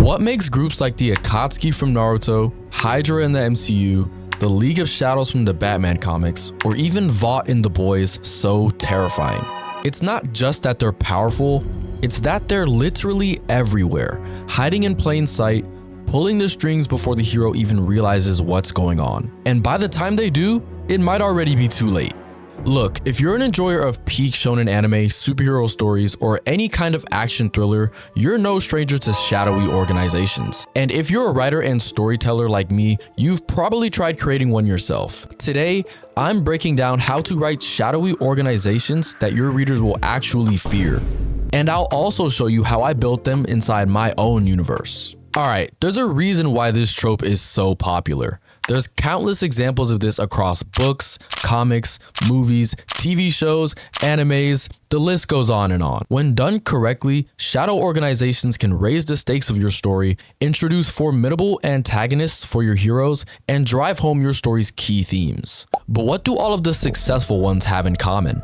What makes groups like the Akatsuki from Naruto, Hydra in the MCU, the League of Shadows from the Batman comics, or even Vought in The Boys so terrifying? It's not just that they're powerful, it's that they're literally everywhere, hiding in plain sight, pulling the strings before the hero even realizes what's going on. And by the time they do, it might already be too late. Look, if you're an enjoyer of peak shonen anime, superhero stories, or any kind of action thriller, you're no stranger to shadowy organizations. And if you're a writer and storyteller like me, you've probably tried creating one yourself. Today, I'm breaking down how to write shadowy organizations that your readers will actually fear. And I'll also show you how I built them inside my own universe. Alright, there's a reason why this trope is so popular. There's countless examples of this across books, comics, movies, TV shows, animes, the list goes on and on. When done correctly, shadow organizations can raise the stakes of your story, introduce formidable antagonists for your heroes, and drive home your story's key themes. But what do all of the successful ones have in common?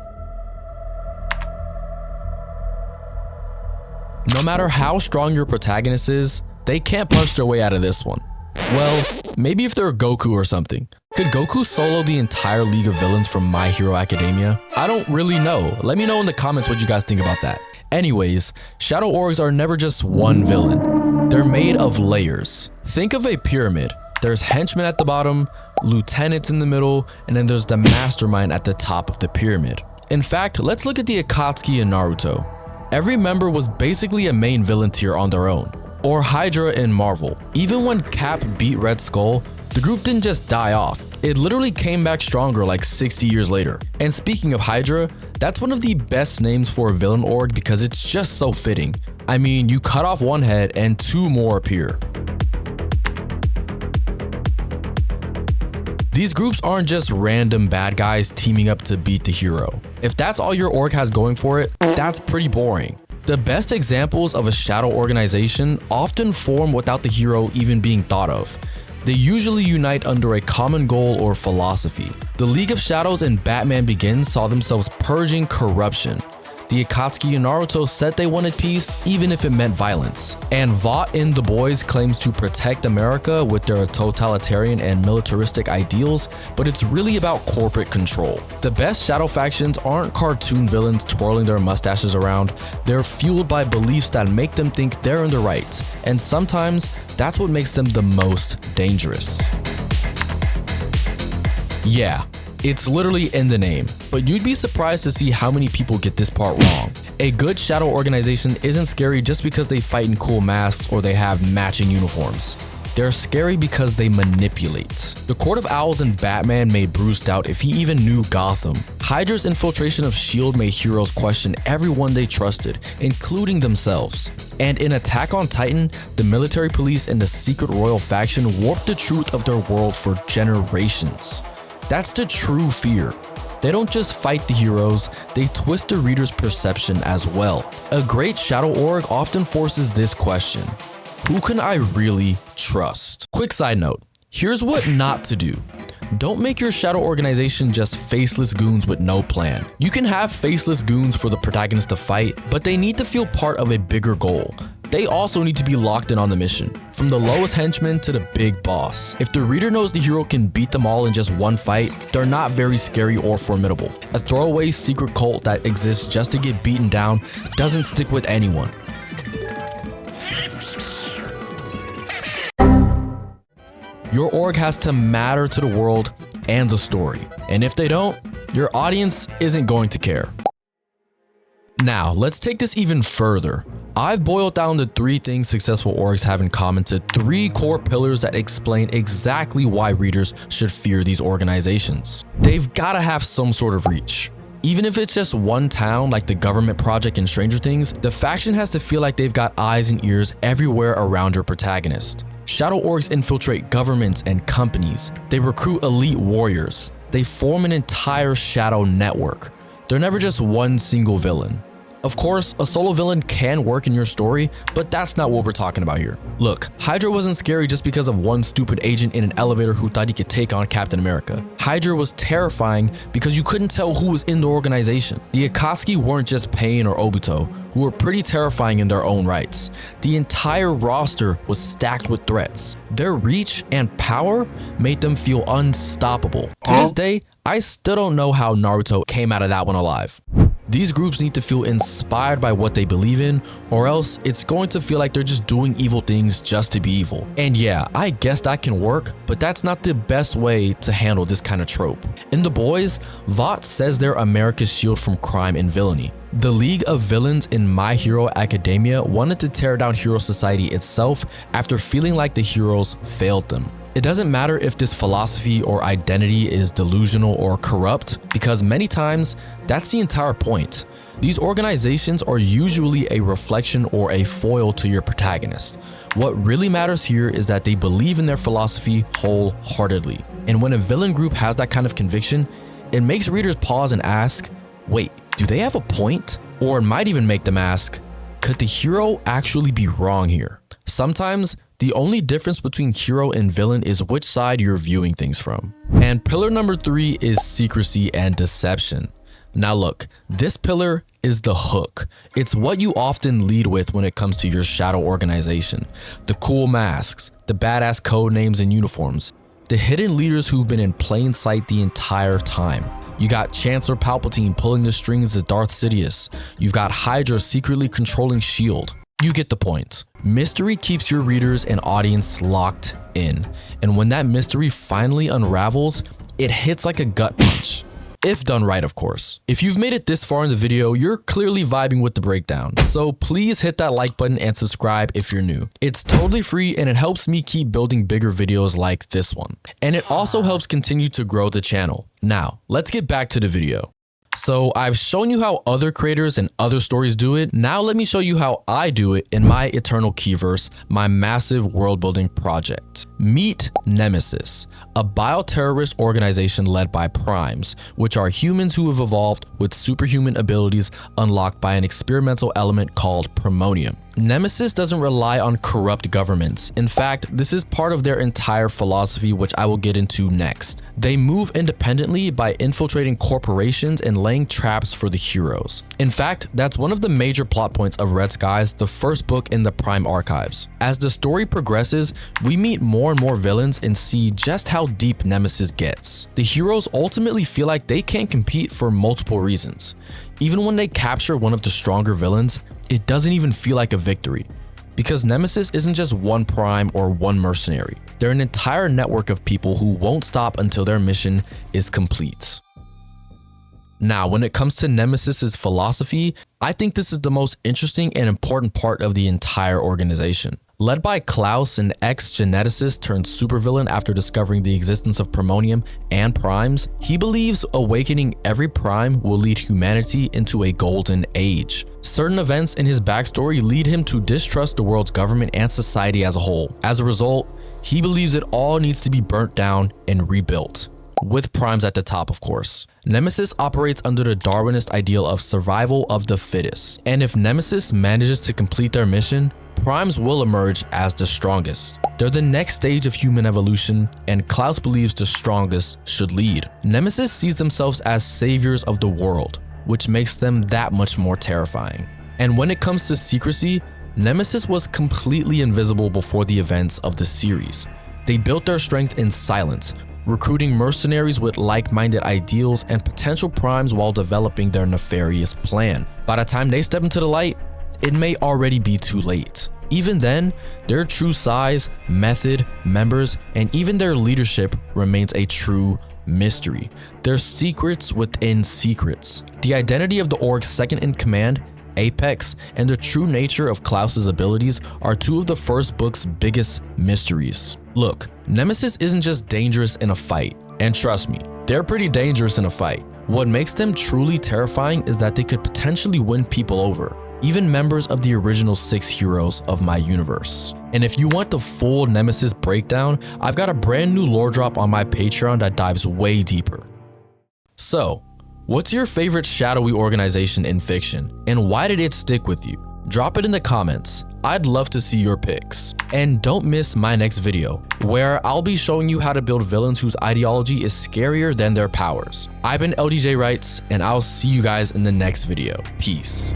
No matter how strong your protagonist is, they can't punch their way out of this one. Well, maybe if they're Goku or something. Could Goku solo the entire league of villains from My Hero Academia? I don't really know. Let me know in the comments what you guys think about that. Anyways, shadow orgs are never just one villain. They're made of layers. Think of a pyramid. There's henchmen at the bottom, lieutenants in the middle, and then there's the mastermind at the top of the pyramid. In fact, let's look at the Akatsuki in Naruto. Every member was basically a main villain tier on their own. Or Hydra in Marvel. Even when Cap beat Red Skull, the group didn't just die off. It literally came back stronger like 60 years later. And speaking of Hydra, that's one of the best names for a villain org because it's just so fitting. I mean, you cut off one head and two more appear. These groups aren't just random bad guys teaming up to beat the hero. If that's all your org has going for it, that's pretty boring. The best examples of a shadow organization often form without the hero even being thought of. They usually unite under a common goal or philosophy. The League of Shadows in Batman Begins saw themselves purging corruption. The Akatsuki in Naruto said they wanted peace even if it meant violence. And Vought in The Boys claims to protect America with their totalitarian and militaristic ideals, but it's really about corporate control. The best shadow factions aren't cartoon villains twirling their mustaches around, they're fueled by beliefs that make them think they're in the right, and sometimes that's what makes them the most dangerous. Yeah. It's literally in the name, but you'd be surprised to see how many people get this part wrong. A good shadow organization isn't scary just because they fight in cool masks or they have matching uniforms. They're scary because they manipulate. The Court of Owls in Batman made Bruce doubt if he even knew Gotham. Hydra's infiltration of S.H.I.E.L.D. made heroes question everyone they trusted, including themselves. And in Attack on Titan, the military police and the secret royal faction warped the truth of their world for generations. That's the true fear. They don't just fight the heroes, they twist the reader's perception as well. A great shadow org often forces this question: who can I really trust? Quick side note, here's what not to do. Don't make your shadow organization just faceless goons with no plan. You can have faceless goons for the protagonist to fight, but they need to feel part of a bigger goal. They also need to be locked in on the mission, from the lowest henchman to the big boss. If the reader knows the hero can beat them all in just one fight, they're not very scary or formidable. A throwaway secret cult that exists just to get beaten down doesn't stick with anyone. Your org has to matter to the world and the story, and if they don't, your audience isn't going to care. Now, let's take this even further. I've boiled down the 3 things successful orgs have in common to 3 core pillars that explain exactly why readers should fear these organizations. They've gotta have some sort of reach. Even if it's just one town like the government project in Stranger Things, the faction has to feel like they've got eyes and ears everywhere around your protagonist. Shadow orgs infiltrate governments and companies. They recruit elite warriors. They form an entire shadow network. They're never just one single villain. Of course, a solo villain can work in your story, but that's not what we're talking about here. Look, Hydra wasn't scary just because of one stupid agent in an elevator who thought he could take on Captain America. Hydra was terrifying because you couldn't tell who was in the organization. The Akatsuki weren't just Pain or Obito, who were pretty terrifying in their own rights. The entire roster was stacked with threats. Their reach and power made them feel unstoppable. To this day, I still don't know how Naruto came out of that one alive. These groups need to feel inspired by what they believe in, or else it's going to feel like they're just doing evil things just to be evil. And yeah, I guess that can work, but that's not the best way to handle this kind of trope. In The Boys, Vought says they're America's shield from crime and villainy. The League of Villains in My Hero Academia wanted to tear down Hero Society itself after feeling like the heroes failed them. It doesn't matter if this philosophy or identity is delusional or corrupt, because many times that's the entire point. These organizations are usually a reflection or a foil to your protagonist. What really matters here is that they believe in their philosophy wholeheartedly. And when a villain group has that kind of conviction, it makes readers pause and ask, wait, do they have a point? Or it might even make them ask, could the hero actually be wrong here? Sometimes, the only difference between hero and villain is which side you're viewing things from. And pillar number 3 is secrecy and deception. Now look, this pillar is the hook. It's what you often lead with when it comes to your shadow organization. The cool masks, the badass code names and uniforms, the hidden leaders who've been in plain sight the entire time. You got Chancellor Palpatine pulling the strings as Darth Sidious. You've got Hydra secretly controlling S.H.I.E.L.D. You get the point. Mystery keeps your readers and audience locked in. And when that mystery finally unravels, it hits like a gut punch. If done right, of course. If you've made it this far in the video, you're clearly vibing with the breakdown. So please hit that like button and subscribe if you're new. It's totally free and it helps me keep building bigger videos like this one. And it also helps continue to grow the channel. Now, let's get back to the video. So I've shown you how other creators and other stories do it. Now let me show you how I do it in my Eternal Keyverse, my massive world building project. Meet Nemesis, a bioterrorist organization led by primes, which are humans who have evolved with superhuman abilities unlocked by an experimental element called primonium. Nemesis doesn't rely on corrupt governments. In fact, this is part of their entire philosophy, which I will get into next. They move independently by infiltrating corporations and laying traps for the heroes. In fact, that's one of the major plot points of Red Skies, the first book in the Prime Archives. As the story progresses, we meet more and more villains and see just how deep Nemesis gets. The heroes ultimately feel like they can't compete for multiple reasons. Even when they capture one of the stronger villains, it doesn't even feel like a victory, because Nemesis isn't just one prime or one mercenary. They're an entire network of people who won't stop until their mission is complete. Now, when it comes to Nemesis's philosophy, I think this is the most interesting and important part of the entire organization. Led by Klaus, an ex-geneticist turned supervillain after discovering the existence of primonium and primes, he believes awakening every prime will lead humanity into a golden age. Certain events in his backstory lead him to distrust the world's government and society as a whole. As a result, he believes it all needs to be burnt down and rebuilt, with primes at the top, of course. Nemesis operates under the Darwinist ideal of survival of the fittest, and if Nemesis manages to complete their mission, primes will emerge as the strongest. They're the next stage of human evolution, and Klaus believes the strongest should lead. Nemesis sees themselves as saviors of the world, which makes them that much more terrifying. And when it comes to secrecy, Nemesis was completely invisible before the events of the series. They built their strength in silence, recruiting mercenaries with like-minded ideals and potential primes while developing their nefarious plan. By the time they step into the light, it may already be too late. Even then, their true size, method, members, and even their leadership remains a true mystery. They're secrets within secrets. The identity of the org's second in command, Apex, and the true nature of Klaus's abilities are two of the first book's biggest mysteries. Look, Nemesis isn't just dangerous in a fight, and trust me, they're pretty dangerous in a fight. What makes them truly terrifying is that they could potentially win people over, even members of the original 6 heroes of my universe. And if you want the full Nemesis breakdown, I've got a brand new lore drop on my Patreon that dives way deeper. So, What's your favorite shadowy organization in fiction, and why did it stick with you? Drop it in the comments. I'd love to see your picks. And don't miss my next video, where I'll be showing you how to build villains whose ideology is scarier than their powers. I've been LDJ Writes, and I'll see you guys in the next video. Peace.